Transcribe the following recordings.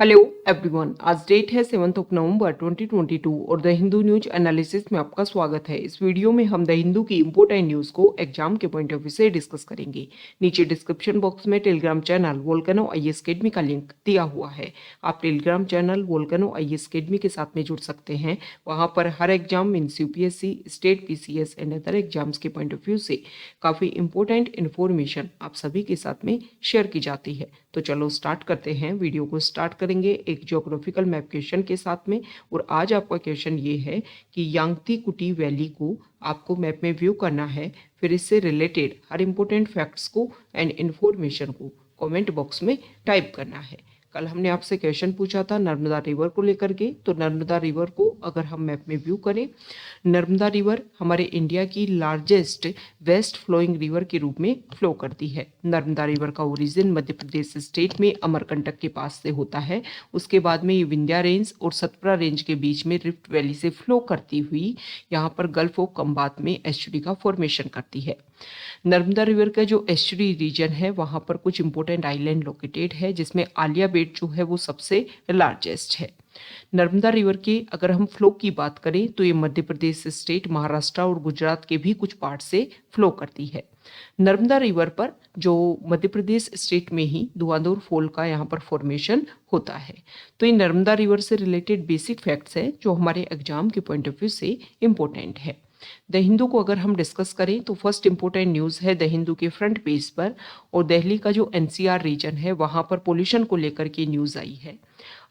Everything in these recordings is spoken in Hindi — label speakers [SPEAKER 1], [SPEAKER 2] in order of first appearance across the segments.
[SPEAKER 1] हेलो एवरीवन, आज डेट है 7 नवंबर 2022 और द हिंदू न्यूज एनालिसिस में आपका स्वागत है। इस वीडियो में हम द हिंदू की इंपोर्टेंट न्यूज को एग्जाम के पॉइंट ऑफ व्यू से डिस्कस करेंगे। नीचे डिस्क्रिप्शन बॉक्स में Telegram channel Volcano IAS Academy का लिंक दिया हुआ है। आप Telegram channel Volcano IAS Academy के साथ में जुड़ सकते हैं। वहाँ पर हर exam means UPSC, state PCS and other exams के पॉइंट ऑफ व्यू से काफ़ी इंपॉर्टेंट इन्फॉर्मेशन आप सभी के साथ में शेयर की जाती है। तो चलो स्टार्ट करते हैं। वीडियो को स्टार्ट करेंगे एक ज्योग्राफिकल मैप क्वेश्चन के साथ में। और आज आपका क्वेश्चन ये है कि यांगती कुटी वैली को आपको मैप में व्यू करना है। फिर इससे रिलेटेड हर इंपॉर्टेंट फैक्ट्स को एंड इन्फॉर्मेशन को कमेंट बॉक्स में टाइप करना है। कल हमने आपसे क्वेश्चन पूछा था नर्मदा रिवर को लेकर के। तो नर्मदा रिवर को अगर हम मैप में व्यू करें, नर्मदा रिवर हमारे इंडिया की लार्जेस्ट वेस्ट फ्लोइंग रिवर के रूप में फ्लो करती है। नर्मदा रिवर का ओरिजिन मध्य प्रदेश स्टेट में अमरकंटक के पास से होता है। उसके बाद में ये विंध्या रेंज और सतपुरा रेंज के बीच में रिफ्ट वैली से फ्लो करती हुई यहाँ पर गल्फ ऑफ खंबात में एस्चुरी का फॉर्मेशन करती है। नर्मदा रिवर का जो एस्चुरी रीजन है वहाँ पर कुछ इंपॉर्टेंट आइलैंड लोकेटेड है, जिसमें आलिया बेट जो है वो सबसे लार्जेस्ट है। नर्मदा रिवर के अगर हम फ्लो की बात करें तो ये मध्य प्रदेश स्टेट, महाराष्ट्र और गुजरात के भी कुछ पार्ट से फ्लो करती है। नर्मदा रिवर पर जो मध्य प्रदेश स्टेट में ही धुआंधर फॉल का यहाँ पर फॉर्मेशन होता है। तो ये नर्मदा रिवर से रिलेटेड बेसिक फैक्ट्स हैं जो हमारे एग्जाम के पॉइंट ऑफ व्यू से इम्पोर्टेंट है। द हिंदू को अगर हम डिस्कस करें तो फर्स्ट इंपॉर्टेंट न्यूज़ है द हिंदू के फ्रंट पेज पर, और दिल्ली का जो एनसीआर रीजन है वहाँ पर पोल्यूशन को लेकर के न्यूज़ आई है।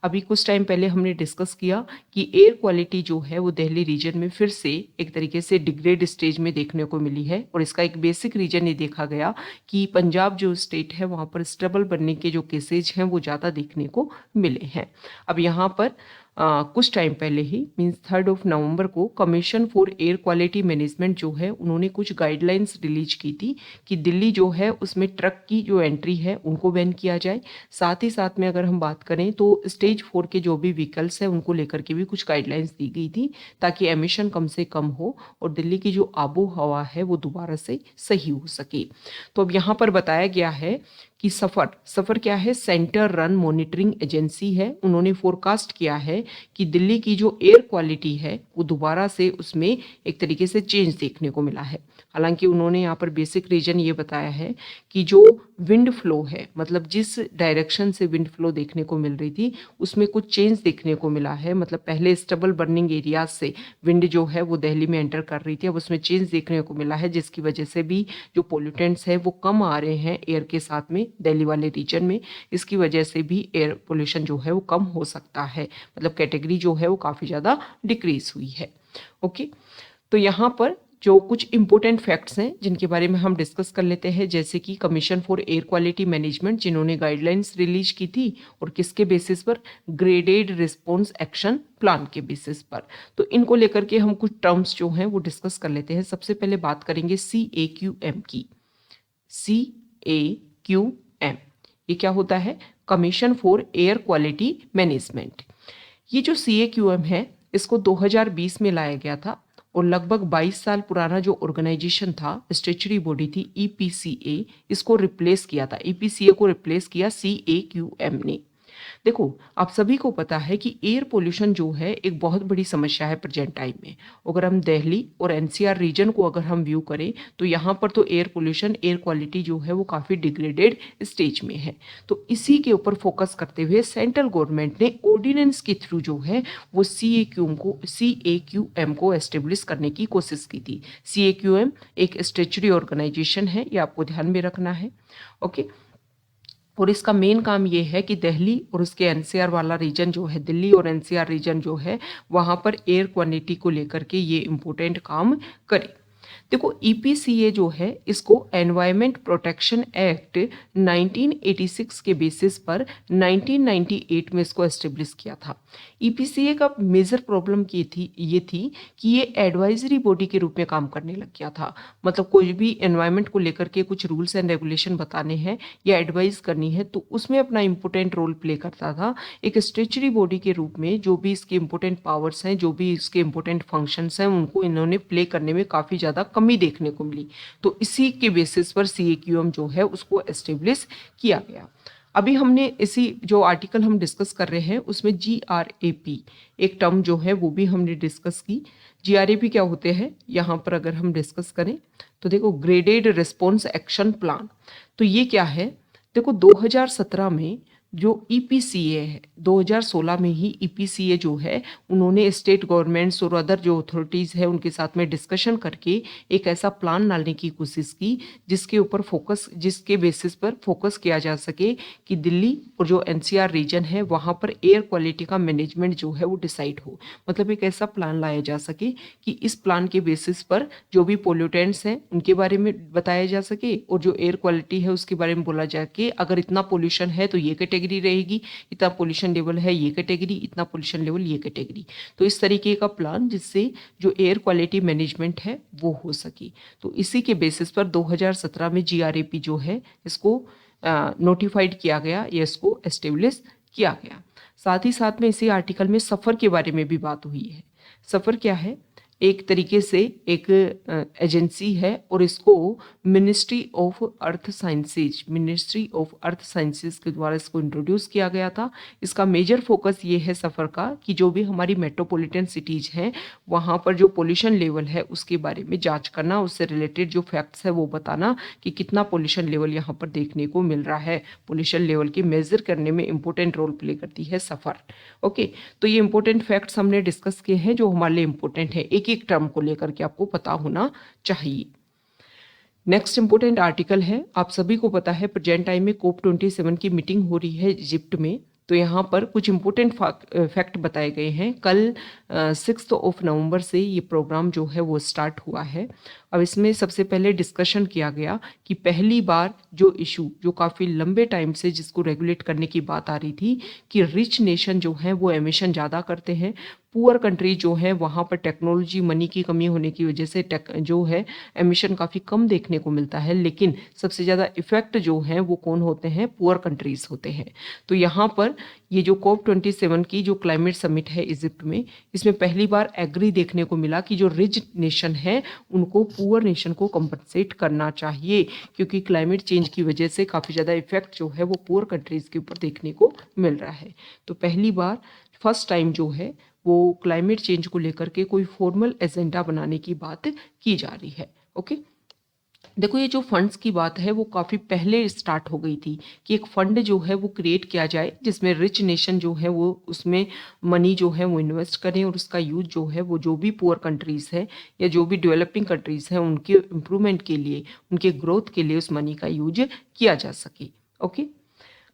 [SPEAKER 1] अभी कुछ टाइम पहले हमने डिस्कस किया कि एयर क्वालिटी जो है वो दिल्ली रीजन में फिर से एक तरीके से डिग्रेड स्टेज में देखने को मिली है। और इसका एक बेसिक रीजन ये देखा गया कि पंजाब जो स्टेट है वहाँ पर स्टेबल बनने के जो केसेज हैं वो ज़्यादा देखने को मिले हैं। अब यहाँ पर कुछ टाइम पहले ही मीन्स 3 नवंबर को commission for air quality management जो है उन्होंने कुछ गाइडलाइंस रिलीज की थी कि दिल्ली जो है उसमें ट्रक की जो एंट्री है उनको बैन किया जाए। साथ ही साथ में अगर हम बात करें तो स्टेज 4 के जो भी व्हीकल्स हैं उनको लेकर के भी कुछ गाइडलाइंस दी गई थी ताकि एमिशन कम से कम हो और दिल्ली की जो आबो हवा है वो दोबारा से सही हो सके। तो अब यहाँ पर बताया गया है कि सफर क्या है, सेंटर रन मॉनिटरिंग एजेंसी है। उन्होंने फोरकास्ट किया है कि दिल्ली की जो एयर क्वालिटी है वो दोबारा से उसमें एक तरीके से चेंज देखने को मिला है। हालांकि उन्होंने यहाँ पर बेसिक रीजन ये बताया है कि जो विंड फ्लो है, मतलब जिस डायरेक्शन से विंड फ्लो देखने को मिल रही थी उसमें कुछ चेंज देखने को मिला है। मतलब पहले स्टेबल बर्निंग एरियाज से विंड जो है वो दिल्ली में एंटर कर रही थी, अब उसमें चेंज देखने को मिला है, जिसकी वजह से भी जो पोल्यूटेंट्स है वो कम आ रहे हैं एयर के साथ में दिल्ली वाले रीजन में। इसकी वजह से भी एयर पोल्यूशन जो है वो कम हो सकता है, मतलब कैटेगरी जो है वो काफ़ी ज़्यादा डिक्रीज हुई है। ओके, तो यहाँ पर जो कुछ इंपॉर्टेंट फैक्ट्स हैं जिनके बारे में हम डिस्कस कर लेते हैं, जैसे कि commission for air quality management जिन्होंने गाइडलाइंस रिलीज की थी और किसके बेसिस पर, ग्रेडेड रिस्पॉन्स एक्शन प्लान के बेसिस पर। तो इनको लेकर के हम कुछ टर्म्स जो हैं वो डिस्कस कर लेते हैं। सबसे पहले बात करेंगे CAQM की। CAQM ये क्या होता है, commission for air quality management. ये जो CAQM है इसको 2020 में लाया गया था और लगभग 22 साल पुराना जो ऑर्गेनाइजेशन था, स्टेचुरी बॉडी थी EPCA, इसको रिप्लेस किया था। EPCA को रिप्लेस किया CAQM ने। देखो, आप सभी को पता है कि एयर पोल्यूशन जो है एक बहुत बड़ी समस्या है प्रेजेंट टाइम में। अगर हम दिल्ली और NCR रीजन को अगर हम व्यू करें तो यहाँ पर तो एयर पोल्यूशन, एयर क्वालिटी जो है वो काफ़ी डिग्रेडेड स्टेज में है। तो इसी के ऊपर फोकस करते हुए सेंट्रल गवर्नमेंट ने ऑर्डिनेंस के थ्रू जो है वो CAQM को एस्टेब्लिश करने की कोशिश की थी। CAQM एक स्टेचुरी ऑर्गेनाइजेशन है, ये आपको ध्यान में रखना है। ओके, और इसका मेन काम ये है कि दिल्ली और उसके NCR वाला रीजन जो है, दिल्ली और NCR रीजन जो है वहाँ पर एयर क्वालिटी को लेकर के ये इम्पोर्टेंट काम करे। देखो, EPCA जो है इसको एनवायरमेंट प्रोटेक्शन एक्ट 1986 के बेसिस पर 1998 में इसको एस्टेब्लिश किया था। EPCA का मेजर प्रॉब्लम ये थी कि ये एडवाइजरी बॉडी के रूप में काम करने लग गया था। मतलब कोई भी एनवायरमेंट को लेकर के कुछ रूल्स एंड रेगुलेशन बताने हैं या एडवाइस करनी है तो उसमें अपना इंपॉर्टेंट रोल प्ले करता था। एक स्टेचुरी बॉडी के रूप में जो भी इसके इंपॉर्टेंट पावर्स हैं, जो भी इसके इंपॉर्टेंट फंक्शंस हैं, उनको इन्होंने प्ले करने में काफ़ी ज़्यादा कमी देखने को मिली। तो इसी के बेसिस पर CAQM जो है उसको एस्टेब्लिश किया गया। अभी हमने इसी जो आर्टिकल हम डिस्कस कर रहे हैं उसमें GRAP एक टर्म जो है वो भी हमने डिस्कस की। GRAP क्या होते हैं यहाँ पर अगर हम डिस्कस करें तो देखो ग्रेडेड रिस्पॉन्स एक्शन प्लान। तो ये क्या है, देखो 2017 में जो EPCA है, 2016 में ही EPCA जो है उन्होंने स्टेट गवर्नमेंट्स और अदर जो अथॉरिटीज़ है उनके साथ में डिस्कशन करके एक ऐसा प्लान डालने की कोशिश की जिसके बेसिस पर फोकस किया जा सके कि दिल्ली और जो NCR रीजन है वहाँ पर एयर क्वालिटी का मैनेजमेंट जो है वो डिसाइड हो। मतलब एक ऐसा प्लान लाया जा सके कि इस प्लान के बेसिस पर जो भी पोल्यूटेंट्स हैं उनके बारे में बताया जा सके और जो एयर क्वालिटी है उसके बारे में बोला जाए कि अगर इतना पोल्यूशन है तो ये कैटेगरी रहेगी, इतना पोल्यूशन लेवल है ये कैटेगरी, इतना पोल्यूशन लेवल ये कैटेगरी। तो इस तरीके का प्लान जिससे जो एयर क्वालिटी मैनेजमेंट है वो हो सके। तो इसी के बेसिस पर 2017 में GRAP जो है इसको नोटिफाइड किया गया या इसको एस्टेब्लिश किया गया। साथ ही साथ में इसी आर्टिकल में सफ़र के बारे में भी बात हुई है। सफ़र क्या है, एक तरीके से एक एजेंसी है और इसको मिनिस्ट्री ऑफ अर्थ साइंसेज के द्वारा इसको इंट्रोड्यूस किया गया था। इसका मेजर फोकस ये है सफ़र का कि जो भी हमारी मेट्रोपॉलिटन सिटीज़ हैं वहाँ पर जो पोल्यूशन लेवल है उसके बारे में जांच करना, उससे रिलेटेड जो फैक्ट्स है वो बताना कि कितना पोल्यूशन लेवल यहाँ पर देखने को मिल रहा है। पोल्यूशन लेवल की मेजर करने में इंपॉर्टेंट रोल प्ले करती है सफ़र। ओके, तो ये इंपॉर्टेंट फैक्ट्स हमने डिस्कस किए हैं जो हमारे लिए इंपॉर्टेंट है, एक एक टर्म को लेकर के आपको पता होना चाहिए। नेक्स्ट इंपॉर्टेंट आर्टिकल है, आप सभी को पता है प्रेजेंट टाइम में COP27 की मीटिंग हो रही है इजिप्ट में। तो यहाँ पर कुछ इंपॉर्टेंट फैक्ट बताए गए हैं। कल 6 नवंबर से ये प्रोग्राम जो है वो स्टार्ट हुआ है। अब इसमें सबसे पहले डिस्कशन किया गया कि पहली बार जो इशू जो काफ़ी लंबे टाइम से जिसको रेगुलेट करने की बात आ रही थी कि रिच नेशन जो है वो एमिशन ज़्यादा करते हैं, पुअर कंट्री जो है वहाँ पर टेक्नोलॉजी मनी की कमी होने की वजह से जो है एमिशन काफ़ी कम देखने को मिलता है, लेकिन सबसे ज़्यादा इफेक्ट जो है वो कौन होते हैं, पुअर कंट्रीज़ होते हैं। तो यहाँ पर ये जो COP27 की जो क्लाइमेट समिट है इजिप्ट में, इसमें पहली बार एग्री देखने को मिला कि जो रिच नेशन है उनको पुअर नेशन को कंपनसेट करना चाहिए, क्योंकि क्लाइमेट चेंज की वजह से काफ़ी ज़्यादा इफेक्ट जो है वो पुअर कंट्रीज़ के ऊपर देखने को मिल रहा है। तो पहली बार फर्स्ट टाइम जो है वो क्लाइमेट चेंज को लेकर के कोई फॉर्मल एजेंडा बनाने की बात की जा रही है। ओके, देखो ये जो फंड्स की बात है वो काफ़ी पहले स्टार्ट हो गई थी कि एक फंड जो है वो क्रिएट किया जाए जिसमें रिच नेशन जो है वो उसमें मनी जो है वो इन्वेस्ट करें और उसका यूज जो है वो जो भी पुअर कंट्रीज़ है या जो भी डेवलपिंग कंट्रीज़ हैं उनके इम्प्रूवमेंट के लिए, उनके ग्रोथ के लिए उस मनी का यूज किया जा सके। ओके,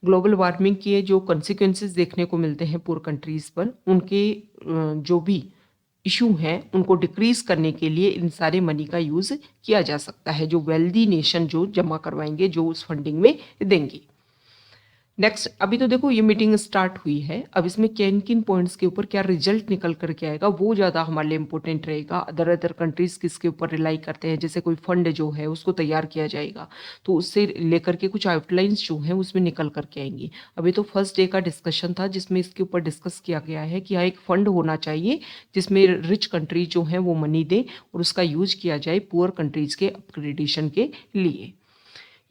[SPEAKER 1] ग्लोबल वार्मिंग के जो कॉन्सिक्वेंसेस देखने को मिलते हैं पुअर कंट्रीज़ पर, उनके जो भी इशू हैं उनको डिक्रीज करने के लिए इन सारे मनी का यूज़ किया जा सकता है जो वेल्दी नेशन जो जमा करवाएंगे, जो उस फंडिंग में देंगे। नेक्स्ट, अभी तो देखो ये मीटिंग स्टार्ट हुई है, अब इसमें किन किन पॉइंट्स के ऊपर क्या रिजल्ट निकल करके आएगा वो ज़्यादा हमारे लिए इंपॉर्टेंट रहेगा। अदर कंट्रीज़ किसके ऊपर रिलाई करते हैं, जैसे कोई फंड जो है उसको तैयार किया जाएगा तो उससे लेकर के कुछ आउटलाइंस जो हैं उसमें निकल करके आएंगी। अभी तो फर्स्ट डे का डिस्कशन था जिसमें इसके ऊपर डिस्कस किया गया है कि हाँ एक फंड होना चाहिए जिसमें रिच कंट्रीज जो हैं वो मनी दें और उसका यूज किया जाए पुअर कंट्रीज़ के अपग्रेडेशन के लिए।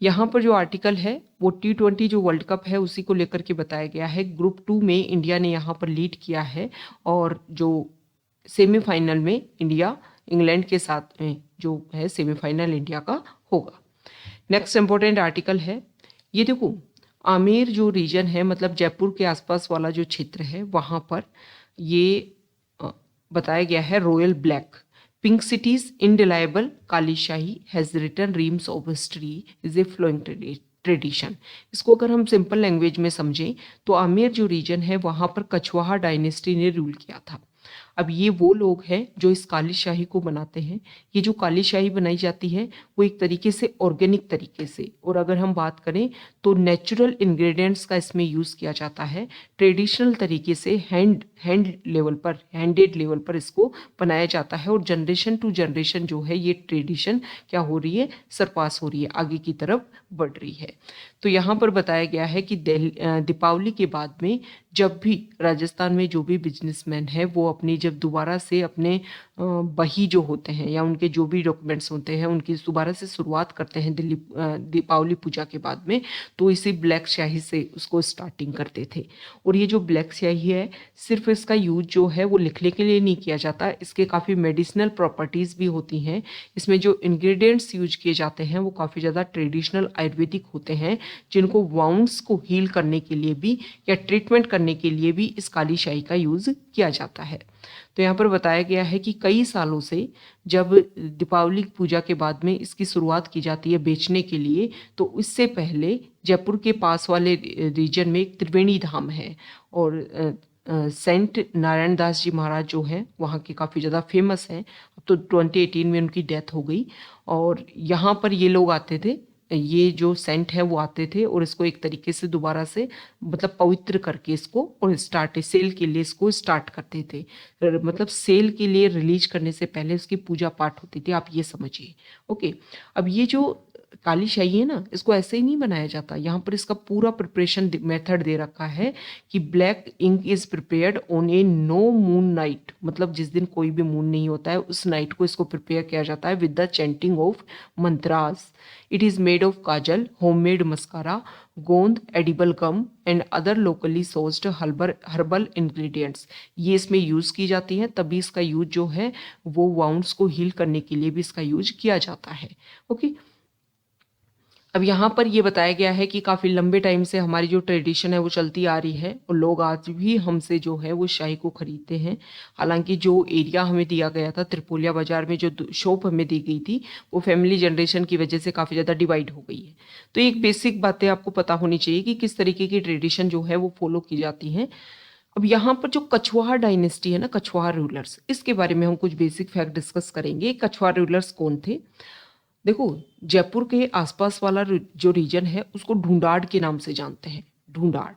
[SPEAKER 1] यहाँ पर जो आर्टिकल है वो T20 जो वर्ल्ड कप है उसी को लेकर के बताया गया है। ग्रुप 2 में इंडिया ने यहाँ पर लीड किया है और जो सेमीफाइनल में इंडिया इंग्लैंड के साथ में जो है सेमीफाइनल इंडिया का होगा। नेक्स्ट इंपॉर्टेंट आर्टिकल है, ये देखो आमेर जो रीजन है मतलब जयपुर के आसपास वाला जो क्षेत्र है वहाँ पर ये बताया गया है royal black pink cities indelible कालीशाही has return reams of history is a flowing tradition. इसको अगर हम सिंपल लैंग्वेज में समझें तो आमेर जो रीजन है वहाँ पर कछवाहा डायनेस्टी ने रूल किया था। अब ये वो लोग हैं जो इस काली शाही को बनाते हैं। ये जो काली शाही बनाई जाती है वो एक तरीके से ऑर्गेनिक तरीके से, और अगर हम बात करें तो नेचुरल इंग्रेडिएंट्स का इसमें यूज़ किया जाता है। ट्रेडिशनल तरीके से हैंडेड लेवल पर इसको बनाया जाता है और जनरेशन टू जनरेशन जो है ये ट्रेडिशन क्या हो रही है, सरपास हो रही है, आगे की तरफ बढ़ रही है। तो यहाँ पर बताया गया है कि दीपावली के बाद में जब भी राजस्थान में जो भी बिजनेसमैन है वो अपनी जब जब दोबारा से अपने बही जो होते हैं या उनके जो भी डॉक्यूमेंट्स होते हैं उनकी दोबारा से शुरुआत करते हैं दीपावली पूजा के बाद में, तो इसी ब्लैक स्याही से उसको स्टार्टिंग करते थे। और ये जो ब्लैक स्याही है सिर्फ इसका यूज जो है वो लिखने के लिए नहीं किया जाता, इसके काफ़ी मेडिसिनल प्रॉपर्टीज़ भी होती हैं। इसमें जो इंग्रेडिएंट्स यूज किए जाते हैं वो काफ़ी ज़्यादा ट्रेडिशनल आयुर्वेदिक होते हैं, जिनको वाउंड्स को हील करने के लिए भी या ट्रीटमेंट करने के लिए भी इस काली शाही का यूज़ किया जाता है। तो यहाँ पर बताया गया है कि कई सालों से जब दीपावली पूजा के बाद में इसकी शुरुआत की जाती है बेचने के लिए, तो इससे पहले जयपुर के पास वाले रीजन में एक त्रिवेणी धाम है और सेंट नारायण दास जी महाराज जो हैं वहाँ के काफ़ी ज़्यादा फेमस हैं। अब तो 2018 में उनकी डेथ हो गई और यहाँ पर ये लोग आते थे, ये जो सेंट है वो आते थे और इसको एक तरीके से दोबारा से मतलब पवित्र करके इसको और सेल के लिए इसको स्टार्ट करते थे। मतलब सेल के लिए रिलीज करने से पहले उसकी पूजा पाठ होती थी, आप ये समझिए। ओके, अब ये जो काली शाही है ना, इसको ऐसे ही नहीं बनाया जाता। यहाँ पर इसका पूरा प्रिपरेशन मेथड दे रखा है कि black ink is prepared on a no moon night, मतलब जिस दिन कोई भी मून नहीं होता है उस नाइट को इसको प्रिपेयर किया जाता है with the chanting of mantras. It is made of kajal, homemade mascara, gond, edible gum and other locally sourced herbal ingredients ये इसमें यूज़ की जाती हैं। तभी इसका यूज जो है वो वाउंड्स को हील करने के लिए भी इसका यूज किया जाता है। ओके, अब यहाँ पर ये बताया गया है कि काफ़ी लंबे टाइम से हमारी जो ट्रेडिशन है वो चलती आ रही है और लोग आज भी हमसे जो है वो शाही को खरीदते हैं। हालांकि जो एरिया हमें दिया गया था त्रिपोलिया बाज़ार में, जो शॉप हमें दी गई थी, वो फैमिली जनरेशन की वजह से काफ़ी ज़्यादा डिवाइड हो गई है। तो एक बेसिक बातें आपको पता होनी चाहिए कि किस तरीके की ट्रेडिशन जो है वो फॉलो की जाती हैं। अब यहाँ पर जो कछवाहा डायनेस्टी है ना, कछवाहा रूलर्स, इसके बारे में हम कुछ बेसिक फैक्ट डिस्कस करेंगे। कछवाहा रूलर्स कौन थे? देखो, जयपुर के आसपास वाला जो रीजन है उसको ढूंढाड़ के नाम से जानते हैं। ढूंढाड़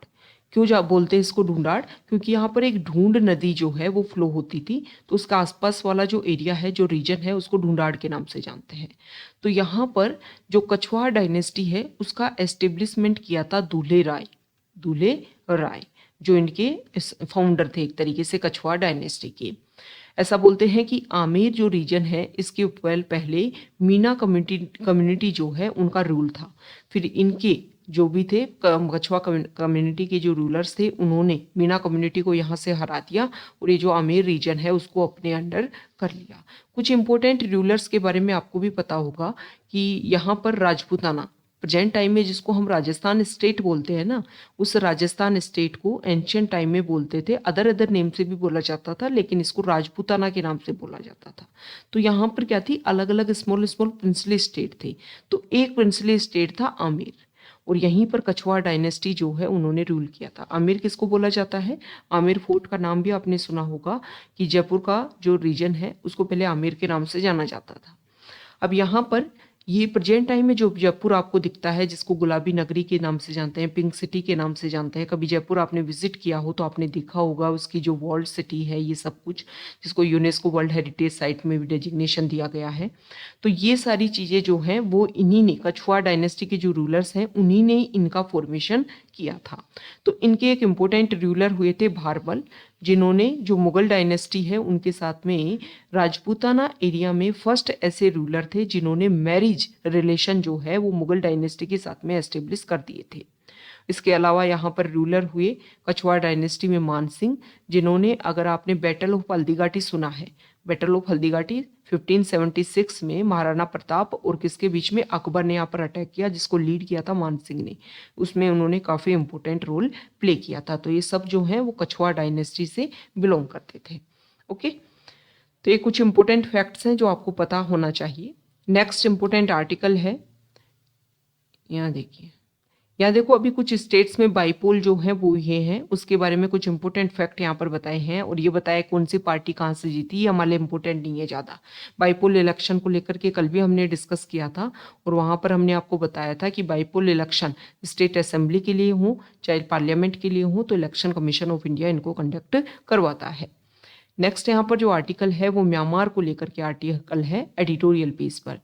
[SPEAKER 1] क्यों बोलते हैं इसको ढूंढाड़? क्योंकि यहाँ पर एक ढूंढ नदी जो है वो फ्लो होती थी, तो उसका आसपास वाला जो एरिया है, जो रीजन है, उसको ढूंढाड़ के नाम से जानते हैं। तो यहाँ पर जो कछवाहा डायनेस्टी है उसका एस्टेब्लिशमेंट किया था दूल्हे राय, जो इनके फाउंडर थे एक तरीके से कछवाहा डायनेस्टी के। ऐसा बोलते हैं कि आमेर जो रीजन है इसके ऊपर पहले मीना कम्युनिटी जो है उनका रूल था। फिर इनके जो भी थे कछवा कम्युनिटी के जो रूलर्स थे उन्होंने मीना कम्युनिटी को यहाँ से हरा दिया और ये जो आमेर रीजन है उसको अपने अंडर कर लिया। कुछ इंपॉर्टेंट रूलर्स के बारे में आपको भी पता होगा कि यहाँ पर राजपूताना प्रेजेंट टाइम में जिसको हम राजस्थान स्टेट बोलते हैं ना, उस राजस्थान स्टेट को एंशियंट टाइम में बोलते थे, अदर नेम से भी बोला जाता था, लेकिन इसको राजपूताना के नाम से बोला जाता था। तो यहाँ पर क्या थी, अलग अलग स्मॉल प्रिंसली स्टेट थे। तो एक प्रिंसली स्टेट था आमेर और यहीं पर कछवाहा डायनेस्टी जो है उन्होंने रूल किया था। आमेर किसको बोला जाता है? आमेर फोर्ट का नाम भी आपने सुना होगा कि जयपुर का जो रीजन है उसको पहले आमेर के नाम से जाना जाता था। अब यहाँ पर ये प्रेजेंट टाइम में जो जयपुर आपको दिखता है, जिसको गुलाबी नगरी के नाम से जानते हैं, पिंक सिटी के नाम से जानते हैं, कभी जयपुर आपने विजिट किया हो तो आपने देखा होगा उसकी जो वर्ल्ड सिटी है, ये सब कुछ, जिसको यूनेस्को वर्ल्ड हेरिटेज साइट में भी डेजिग्नेशन दिया गया है। तो ये सारी चीज़ें जो हैं वो इन्हीं ने, कछवाहा डायनेस्टी के जो रूलर्स हैं उन्हीं ने इनका फॉर्मेशन किया था। तो इनके एक इम्पोर्टेंट रूलर हुए थे भारमल, जिन्होंने जो मुगल डायनेस्टी है उनके साथ में राजपूताना एरिया में फर्स्ट ऐसे रूलर थे जिन्होंने मैरिज रिलेशन जो है वो मुगल डायनेस्टी के साथ में एस्टेब्लिश कर दिए थे। इसके अलावा यहाँ पर रूलर हुए कछवाहा डायनेस्टी में मान सिंह, जिन्होंने, अगर आपने बैटल ऑफ हल्दीघाटी सुना है, बैटल ऑफ हल्दीघाटी 1576 में महाराणा प्रताप और किसके बीच में, अकबर ने यहाँ पर अटैक किया, जिसको लीड किया था मान सिंह ने, उसमें उन्होंने काफ़ी इंपॉर्टेंट रोल प्ले किया था। तो ये सब जो है वो कछवाहा डायनेस्टी से बिलोंग करते थे। ओके, तो ये कुछ इंपॉर्टेंट फैक्ट्स हैं जो आपको पता होना चाहिए। नेक्स्ट इंपॉर्टेंट आर्टिकल है, यहाँ देखिए, यहाँ देखो, अभी कुछ स्टेट्स में बाईपोल जो है वो ये हैं, उसके बारे में कुछ इंपॉर्टेंट फैक्ट यहाँ पर बताए हैं और ये बताया कौन सी पार्टी कहाँ से जीती, ये हमारे इंपॉर्टेंट नहीं है ज़्यादा। बाईपोल इलेक्शन को लेकर के कल भी हमने डिस्कस किया था और वहाँ पर हमने आपको बताया था कि बाईपोल इलेक्शन स्टेट असेंबली के लिए हो चाहे पार्लियामेंट के लिए हो तो इलेक्शन कमीशन ऑफ इंडिया इनको कंडक्ट करवाता है। नेक्स्ट यहाँ पर जो आर्टिकल है वो म्यांमार को लेकर के आर्टिकल है एडिटोरियल पेज पर।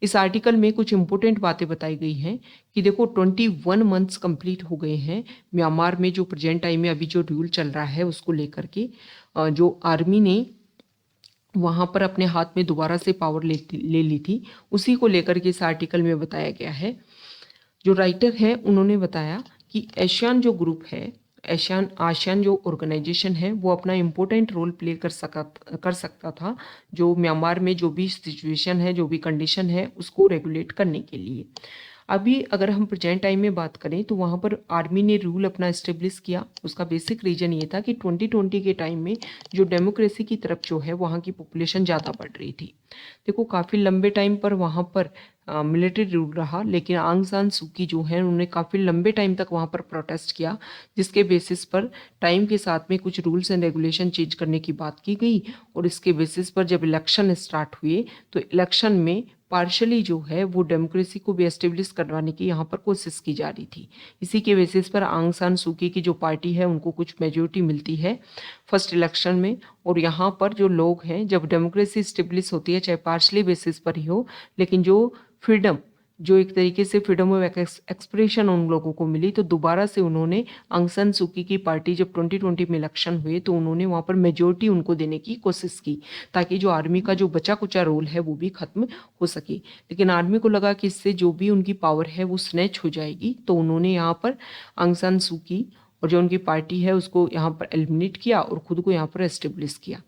[SPEAKER 1] इस आर्टिकल में कुछ इंपॉर्टेंट बातें बताई गई हैं कि देखो 21 मंथ्स कंप्लीट हो गए हैं म्यांमार में जो प्रेजेंट टाइम में अभी जो रूल चल रहा है उसको लेकर के। जो आर्मी ने वहाँ पर अपने हाथ में दोबारा से पावर ले ली थी। उसी को लेकर के इस आर्टिकल में बताया गया है। जो राइटर है उन्होंने बताया कि एशियान जो ग्रुप है, आसियान जो ऑर्गेनाइजेशन है वो अपना इम्पोर्टेंट रोल प्ले कर सकता था, जो म्यांमार में जो भी सिचुएशन है, जो भी कंडीशन है, उसको रेगुलेट करने के लिए। अभी अगर हम प्रेजेंट टाइम में बात करें तो वहाँ पर आर्मी ने रूल अपना इस्टेब्लिश किया। उसका बेसिक रीजन ये था कि 2020 के टाइम में जो डेमोक्रेसी की तरफ जो है वहाँ की पॉपुलेशन ज़्यादा बढ़ रही थी। देखो काफ़ी लंबे टाइम पर वहाँ पर मिलिट्री रूल रहा, लेकिन आंग सान सू की जो है उन्होंने काफ़ी लंबे टाइम तक वहाँ पर प्रोटेस्ट किया, जिसके बेसिस पर टाइम के साथ में कुछ रूल्स एंड रेगुलेशन चेंज करने की बात की गई। और इसके बेसिस पर जब इलेक्शन स्टार्ट हुए तो इलेक्शन में पार्शली जो है वो डेमोक्रेसी को भी एस्टेब्लिश करवाने की यहाँ पर कोशिश की जा रही थी। इसी के बेसिस पर आंग सान सू की जो पार्टी है उनको कुछ मेजोरिटी मिलती है फर्स्ट इलेक्शन में। और यहाँ पर जो लोग हैं, जब डेमोक्रेसी एस्टेब्लिश होती है, चाहे पार्शली बेसिस पर ही हो, लेकिन जो फ्रीडम, जो एक तरीके से फ्रीडम ऑफ एक्सप्रेशन उन लोगों को मिली, तो दोबारा से उन्होंने आंग सान सू की पार्टी, जब 2020 में इलेक्शन हुए तो उन्होंने वहाँ पर मेजोरिटी उनको देने की कोशिश की, ताकि जो आर्मी का जो बचा कुचा रोल है वो भी खत्म हो सके। लेकिन आर्मी को लगा कि इससे जो भी उनकी पावर है वो स्नैच हो जाएगी, तो उन्होंने यहाँ पर आंग सान सू की और जो उनकी पार्टी है उसको यहाँ पर एलिमिनेट किया और खुद को यहाँ पर एस्टेब्लिश किया।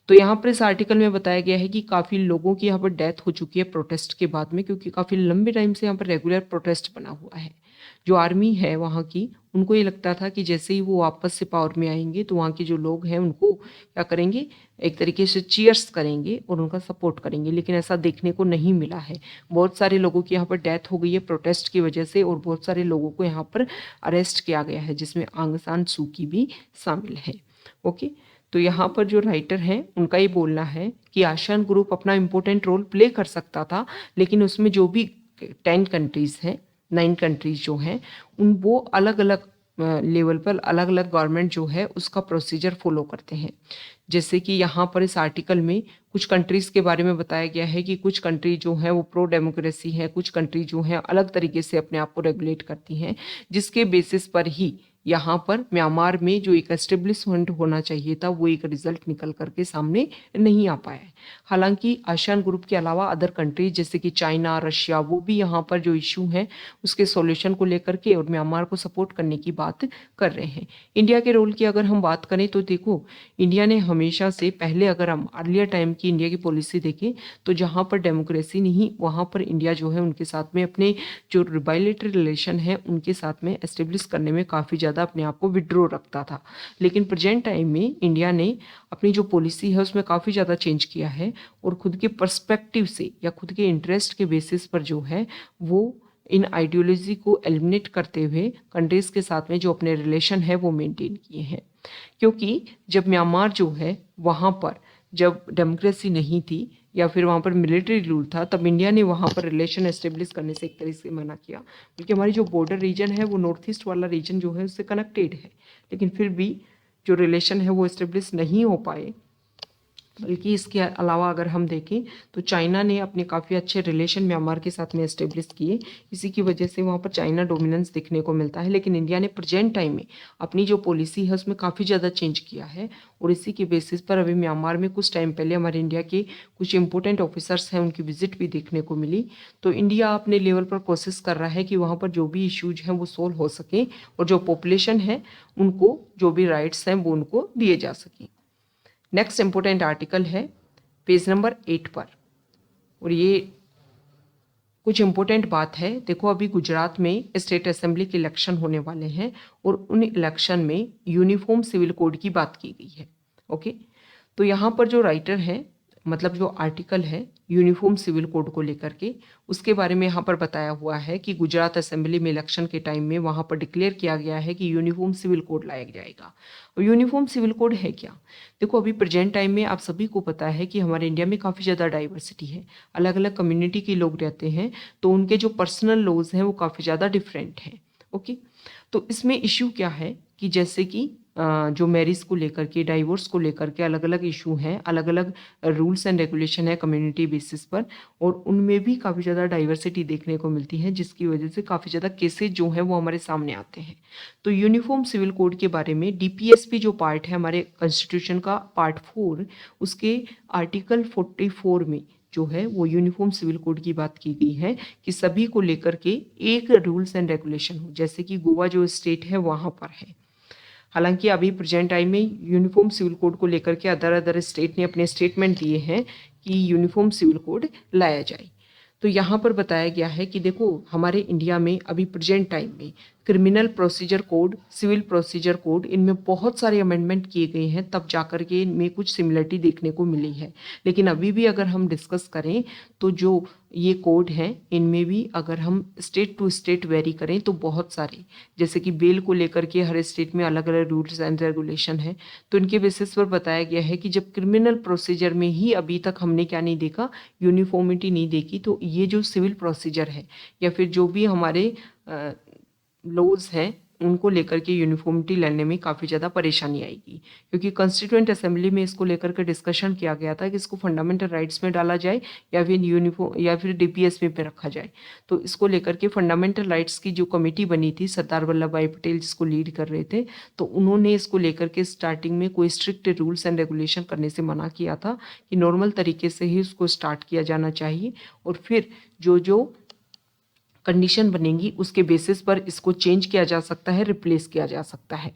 [SPEAKER 1] तो यहाँ पर इस आर्टिकल में बताया गया है कि काफ़ी लोगों की यहाँ पर डेथ हो चुकी है प्रोटेस्ट के बाद में, क्योंकि काफ़ी लंबे टाइम से यहाँ पर रेगुलर प्रोटेस्ट बना हुआ है। जो आर्मी है वहाँ की, उनको ये लगता था कि जैसे ही वो वापस से पावर में आएंगे तो वहाँ के जो लोग हैं उनको क्या करेंगे, एक तरीके से चीयर्स करेंगे और उनका सपोर्ट करेंगे, लेकिन ऐसा देखने को नहीं मिला है। बहुत सारे लोगों की यहाँ पर डेथ हो गई है प्रोटेस्ट की वजह से, और बहुत सारे लोगों को यहाँ पर अरेस्ट किया गया है, जिसमें आंग सान सू की भी शामिल है। ओके, तो यहाँ पर जो राइटर हैं उनका ये बोलना है कि आसियान ग्रुप अपना इम्पोर्टेंट रोल प्ले कर सकता था, लेकिन उसमें जो भी 10 कंट्रीज़ हैं, 9 कंट्रीज़ जो हैं, उन वो अलग अलग लेवल पर अलग अलग गवर्नमेंट जो है उसका प्रोसीजर फॉलो करते हैं। जैसे कि यहाँ पर इस आर्टिकल में कुछ कंट्रीज़ के बारे में बताया गया है कि कुछ कंट्री जो है वो प्रो डेमोक्रेसी है, कुछ कंट्री जो है अलग तरीके से अपने आप को रेगुलेट करती हैं, जिसके बेसिस पर ही यहाँ पर म्यांमार में जो एक एस्टेब्लिशमेंट होना चाहिए था वो एक रिजल्ट निकल करके सामने नहीं आ पाया है। हालांकि आसियान ग्रुप के अलावा अदर कंट्रीज जैसे कि चाइना, रशिया, वो भी यहाँ पर जो इशू है उसके सॉल्यूशन को लेकर के और म्यांमार को सपोर्ट करने की बात कर रहे हैं। इंडिया के रोल की अगर हम बात करें तो देखो, इंडिया ने हमेशा से पहले, अगर हम अर्लियर टाइम की इंडिया की पॉलिसी देखें तो जहाँ पर डेमोक्रेसी नहीं, वहाँ पर इंडिया जो है उनके साथ में अपने जो बायलैटरल रिलेशन है उनके साथ में एस्टेब्लिश करने में काफ़ी ज़्यादा अपने आप को विड्रॉ रखता था। लेकिन प्रेजेंट टाइम में इंडिया ने अपनी जो पॉलिसी है उसमें काफ़ी ज़्यादा चेंज किया है और खुद के पर्सपेक्टिव से या खुद के इंटरेस्ट के बेसिस पर जो है वो इन आइडियोलॉजी को एलिमिनेट करते हुए कंट्रीज के साथ में जो अपने रिलेशन है वो मेंटेन किए हैं। क्योंकि जब म्यांमार जो है वहाँ पर जब डेमोक्रेसी नहीं थी या फिर वहाँ पर मिलिट्री रूल था, तब इंडिया ने वहाँ पर रिलेशन एस्टेब्लिश करने से एक तरीके से मना किया, क्योंकि हमारी जो बॉर्डर रीजन है वो नॉर्थ ईस्ट वाला रीजन जो है उससे कनेक्टेड है। लेकिन फिर भी जो रिलेशन है वो एस्टेब्लिश नहीं हो पाए। बल्कि इसके अलावा अगर हम देखें तो चाइना ने अपने काफ़ी अच्छे रिलेशन म्यांमार के साथ में एस्टेब्लिश किए, इसी की वजह से वहाँ पर चाइना डोमिनेंस देखने को मिलता है। लेकिन इंडिया ने प्रेजेंट टाइम में अपनी जो पॉलिसी है उसमें काफ़ी ज़्यादा चेंज किया है और इसी के बेसिस पर अभी म्यांमार में कुछ टाइम पहले हमारे इंडिया के कुछ इंपॉर्टेंट ऑफिसर्स हैं उनकी विजिट भी देखने को मिली। तो इंडिया अपने लेवल पर कोशिश कर रहा है कि वहाँ पर जो भी इश्यूज हैं वो सोल्व हो सकें और जो पॉपुलेशन है उनको जो भी राइट्स हैं वो उनको दिए जा सकें। नेक्स्ट इंपॉर्टेंट आर्टिकल है पेज नंबर 8 पर, और ये कुछ इंपॉर्टेंट बात है। देखो, अभी गुजरात में स्टेट असेंबली के इलेक्शन होने वाले हैं और उन इलेक्शन में यूनिफॉर्म सिविल कोड की बात की गई है। ओके, तो यहाँ पर जो राइटर है, मतलब जो आर्टिकल है यूनिफॉर्म सिविल कोड को लेकर के, उसके बारे में यहाँ पर बताया हुआ है कि गुजरात असेंबली में इलेक्शन के टाइम में वहाँ पर डिक्लेयर किया गया है कि यूनिफॉर्म सिविल कोड लाया जाएगा। और यूनिफॉर्म सिविल कोड है क्या? देखो, अभी प्रेजेंट टाइम में आप सभी को पता है कि हमारे इंडिया में काफ़ी ज़्यादा डाइवर्सिटी है, अलग अलग कम्युनिटी के लोग रहते हैं, तो उनके जो पर्सनल लॉज हैं वो काफ़ी ज़्यादा डिफरेंट हैं। ओके, तो इसमें इश्यू क्या है कि जैसे कि जो मैरिज को लेकर के, डाइवोर्स को लेकर के अलग अलग इशू हैं, अलग अलग रूल्स एंड रेगुलेशन है कम्युनिटी बेसिस पर, और उनमें भी काफ़ी ज़्यादा डाइवर्सिटी देखने को मिलती है, जिसकी वजह से काफ़ी ज़्यादा केसेज जो हैं वो हमारे सामने आते हैं। तो यूनिफॉर्म सिविल कोड के बारे में डीपीएसपी जो पार्ट है हमारे कॉन्स्टिट्यूशन का, पार्ट 4, उसके आर्टिकल 44 में जो है वो यूनिफॉर्म सिविल कोड की बात की गई है कि सभी को लेकर के एक रूल्स एंड रेगुलेशन हो, जैसे कि गोवा जो स्टेट है वहाँ पर है। हालांकि अभी प्रेजेंट टाइम में यूनिफॉर्म सिविल कोड को लेकर के अदर स्टेट ने अपने स्टेटमेंट दिए हैं कि यूनिफॉर्म सिविल कोड लाया जाए। तो यहाँ पर बताया गया है कि देखो हमारे इंडिया में अभी प्रेजेंट टाइम में criminal procedure code, civil procedure code, इनमें बहुत सारे अमेंडमेंट किए गए हैं, तब जाकर के इनमें कुछ सिमिलरिटी देखने को मिली है। लेकिन अभी भी अगर हम डिस्कस करें तो जो ये कोड हैं इनमें भी अगर हम स्टेट टू स्टेट वेरी करें तो बहुत सारे, जैसे कि बेल को लेकर के हर स्टेट में अलग अलग रूल्स एंड रेगुलेशन है। तो इनके बेसिस पर बताया गया है कि जब क्रिमिनल प्रोसीजर में ही अभी तक हमने क्या नहीं देखा, यूनिफॉर्मिटी नहीं देखी, तो ये जो सिविल प्रोसीजर है या फिर जो भी हमारे लॉज हैं उनको लेकर के यूनिफॉर्मिटी लाने में काफ़ी ज़्यादा परेशानी आएगी, क्योंकि कॉन्स्टिट्यूएंट असेंबली में इसको लेकर के डिस्कशन किया गया था कि इसको फंडामेंटल राइट्स में डाला जाए या फिर यूनिफॉर्म या फिर डीपीएसपी पे रखा जाए। तो इसको लेकर के फंडामेंटल राइट्स की जो कमेटी बनी थी, सरदार वल्लभ भाई पटेल जिसको लीड कर रहे थे, तो उन्होंने इसको लेकर के स्टार्टिंग में कोई स्ट्रिक्ट रूल्स एंड रेगुलेशन करने से मना किया था कि नॉर्मल तरीके से ही उसको स्टार्ट किया जाना चाहिए, और फिर जो जो कंडीशन बनेंगी उसके बेसिस पर इसको चेंज किया जा सकता है, रिप्लेस किया जा सकता है।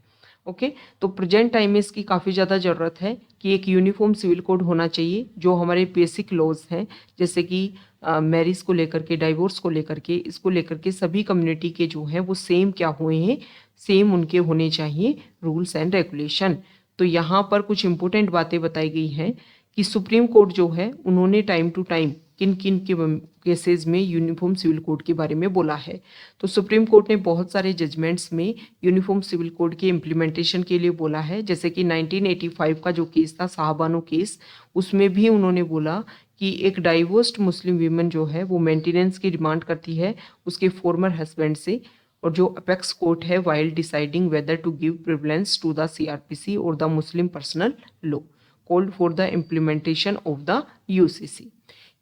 [SPEAKER 1] ओके, तो प्रेजेंट टाइम में इसकी काफ़ी ज़्यादा ज़रूरत है कि एक यूनिफॉर्म सिविल कोड होना चाहिए जो हमारे बेसिक लॉज हैं, जैसे कि मैरिज को लेकर के, डाइवोर्स को लेकर के, इसको लेकर के सभी कम्युनिटी के जो हैं वो सेम क्या हुए हैं, सेम उनके होने चाहिए रूल्स एंड रेगुलेशन। तो यहाँ पर कुछ इंपॉर्टेंट बातें बताई गई हैं कि सुप्रीम कोर्ट जो है उन्होंने टाइम टू टाइम किन किन के केसेस में यूनिफॉर्म सिविल कोड के बारे में बोला है। तो सुप्रीम कोर्ट ने बहुत सारे जजमेंट्स में यूनिफॉर्म सिविल कोड के इम्प्लीमेंटेशन के लिए बोला है, जैसे कि 1985 का जो केस था साहबानो केस, उसमें भी उन्होंने बोला कि एक डाइवोर्स्ड मुस्लिम वीमन जो है वो मेंटेनेंस की डिमांड करती है उसके फॉर्मर हस्बैंड से, और जो अपेक्स कोर्ट है while deciding whether to give prevalence to the CrPC और the Muslim personal law called for the implementation of the UCC.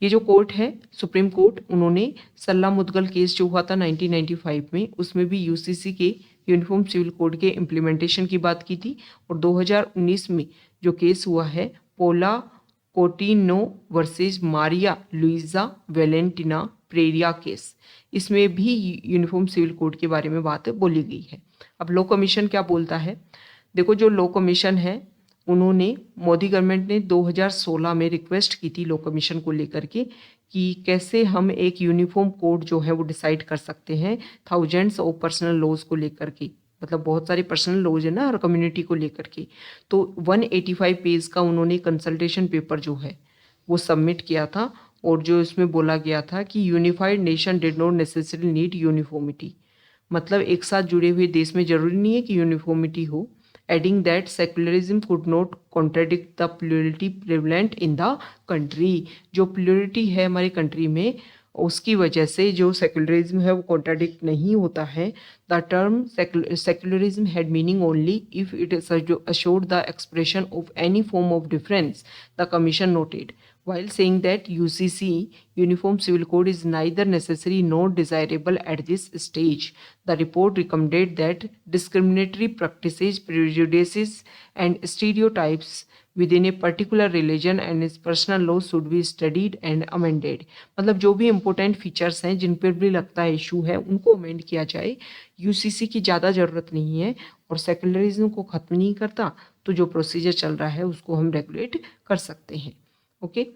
[SPEAKER 1] ये जो कोर्ट है सुप्रीम कोर्ट, उन्होंने सल्ला मुदगल केस जो हुआ था 1995 में, उसमें भी यूसीसी के यूनिफॉर्म सिविल कोड के इम्प्लीमेंटेशन की बात की थी। और 2019 में जो केस हुआ है Paulo Coutinho versus Maria Luiza Valentina Pereira case, इसमें भी यूनिफॉर्म सिविल कोड के बारे में बात बोली गई है। अब लॉ कमीशन क्या बोलता है, देखो जो लॉ कमीशन है उन्होंने, मोदी गवर्नमेंट ने 2016 में रिक्वेस्ट की थी लॉ कमीशन को लेकर के कि कैसे हम एक यूनिफॉर्म कोड जो है वो डिसाइड कर सकते हैं थाउजेंड्स ऑफ पर्सनल लॉज को लेकर के, मतलब बहुत सारे पर्सनल लॉज है ना हर कम्युनिटी को लेकर के। तो 185 पेज का उन्होंने कंसल्टेशन पेपर जो है वो सबमिट किया था, और जो इसमें बोला गया था कि unified nation did not necessary need uniformity, मतलब एक साथ जुड़े हुए देश में जरूरी नहीं है कि यूनिफॉर्मिटी हो। Adding that secularism could not contradict the plurality prevalent in the country, जो प्लूरिटी है हमारी कंट्री में उसकी वजह से जो सेक्युलरिज्म है वो कॉन्ट्राडिक्ट नहीं होता है। The term secularism had meaning only if it assured the expression of any form of difference, the commission noted, while saying that UCC Uniform Civil Code is neither necessary nor desirable at this stage. The report recommended that discriminatory practices, prejudices and stereotypes within a particular religion and its personal laws should be studied and amended. मतलब जो भी इम्पोर्टेंट फीचर्स हैं जिन पर भी लगता है इशू है उनको अमेंड किया जाए। यूसीसी की ज़्यादा ज़रूरत नहीं है और सेकुलरिज्म को ख़त्म नहीं करता, तो जो प्रोसीजर चल रहा है उसको हम रेगुलेट कर सकते हैं। ओके,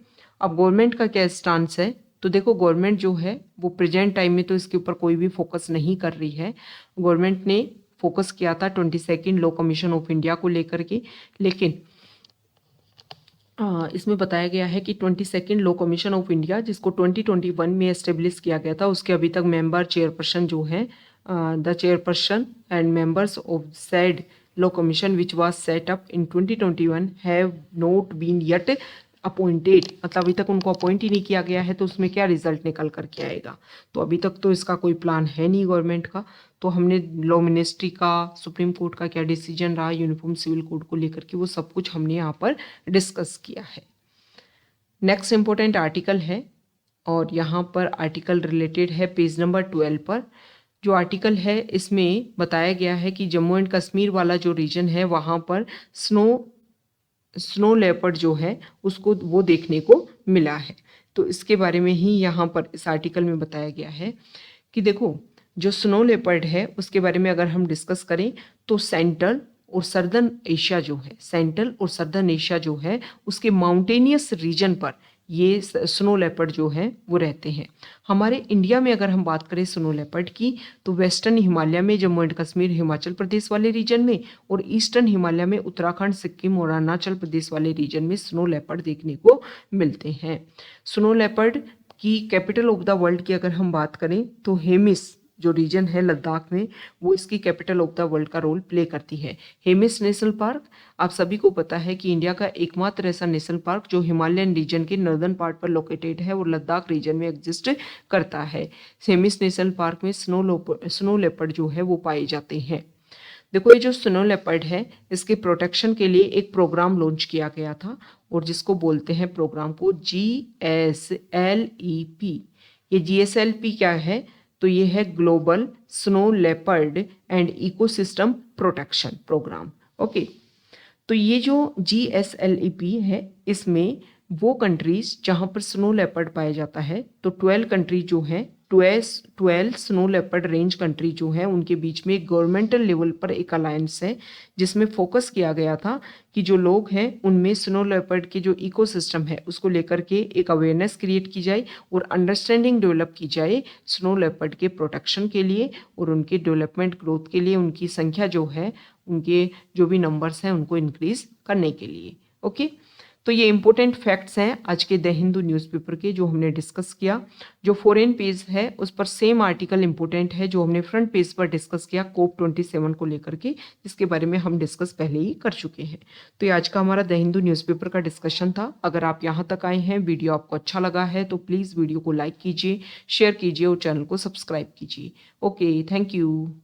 [SPEAKER 1] अब गवर्नमेंट का क्या स्टांस है, तो देखो गवर्नमेंट जो है वो प्रेजेंट टाइम में तो इसके ऊपर कोई भी फोकस नहीं कर रही है। गवर्नमेंट ने फोकस किया था 22nd law commission of India को लेकर के, लेकिन इसमें बताया गया है कि 22nd law commission of India जिसको 2021 में एस्टेब्लिश किया गया था, उसके अभी तक मेंबर चेयरपर्सन जो है the chairperson and members of said law commission which was set up in 2021 have not been yet appointed, मतलब अभी तक उनको अपॉइंट ही नहीं किया गया है, तो उसमें क्या रिजल्ट निकल करके आएगा। तो अभी तक तो इसका कोई प्लान है नहीं गवर्नमेंट का। तो हमने लॉ मिनिस्ट्री का, सुप्रीम कोर्ट का क्या डिसीजन रहा यूनिफॉर्म सिविल कोड को लेकर के, वो सब कुछ हमने यहाँ पर डिस्कस किया है। नेक्स्ट इंपॉर्टेंट आर्टिकल है, और यहाँ पर आर्टिकल रिलेटेड है पेज नंबर 12 पर। जो आर्टिकल है इसमें बताया गया है कि जम्मू एंड कश्मीर वाला जो रीजन है वहाँ पर स्नो लेपर्ड जो है उसको वो देखने को मिला है। तो इसके बारे में ही यहाँ पर इस आर्टिकल में बताया गया है कि देखो, जो स्नो लेपर्ड है उसके बारे में अगर हम डिस्कस करें तो सेंट्रल और सर्दर्न एशिया जो है, सेंट्रल और सर्दर्न एशिया जो है उसके माउंटेनियस रीजन पर ये स्नो लेपर्ड जो है वो रहते हैं। हमारे इंडिया में अगर हम बात करें स्नो लेपर्ड की, तो वेस्टर्न हिमालय में जम्मू एंड कश्मीर हिमाचल प्रदेश वाले रीजन में, और ईस्टर्न हिमालय में उत्तराखंड, सिक्किम और अरुणाचल प्रदेश वाले रीजन में स्नो लेपर्ड देखने को मिलते हैं। स्नो लेपर्ड की कैपिटल ऑफ द वर्ल्ड की अगर हम बात करें तो हेमिस जो रीजन है लद्दाख में, वो इसकी कैपिटल ऑफ द वर्ल्ड का रोल प्ले करती है। हेमिस नेशनल पार्क, आप सभी को पता है कि इंडिया का एकमात्र ऐसा नेशनल पार्क जो हिमालयन रीजन के नॉर्दर्न पार्ट पर लोकेटेड है और लद्दाख रीजन में एग्जिस्ट करता है। हेमिस नेशनल पार्क में स्नो लेपर्ड जो है वो पाए जाते हैं। देखो, ये जो स्नो लेपर्ड है इसके प्रोटेक्शन के लिए एक प्रोग्राम लॉन्च किया गया था, और जिसको बोलते हैं प्रोग्राम को GSLEP। ये GSLP क्या है, तो ये है global snow leopard and ecosystem protection programme. Okay, तो ये जो GSLEP है इसमें वो कंट्रीज जहाँ पर स्नो लेपर्ड पाया जाता है, तो 12 कंट्री जो है, 12 स्नो लेपर्ड रेंज कंट्री जो है उनके बीच में गवर्नमेंटल लेवल पर एक अलायंस है, जिसमें फोकस किया गया था कि जो लोग हैं उनमें स्नो लेपर्ड के जो इकोसिस्टम है उसको लेकर के एक अवेयरनेस क्रिएट की जाए और अंडरस्टैंडिंग डेवलप की जाए स्नो लेपर्ड के प्रोटेक्शन के लिए और उनके डेवलपमेंट ग्रोथ के लिए, उनकी संख्या जो है, उनके जो भी नंबर्स हैं उनको इंक्रीज करने के लिए। ओके, तो ये इंपॉर्टेंट फैक्ट्स हैं आज के द हिंदू न्यूज़पेपर के जो हमने डिस्कस किया। जो फॉरेन पेज है उस पर सेम आर्टिकल इंपॉर्टेंट है जो हमने फ्रंट पेज पर डिस्कस किया COP27 को लेकर के, जिसके बारे में हम डिस्कस पहले ही कर चुके हैं। तो ये आज का हमारा द हिंदू न्यूज़पेपर का डिस्कशन था। अगर आप यहाँ तक आए हैं, वीडियो आपको अच्छा लगा है तो प्लीज़ वीडियो को लाइक कीजिए, शेयर कीजिए और चैनल को सब्सक्राइब कीजिए। Okay, thank you.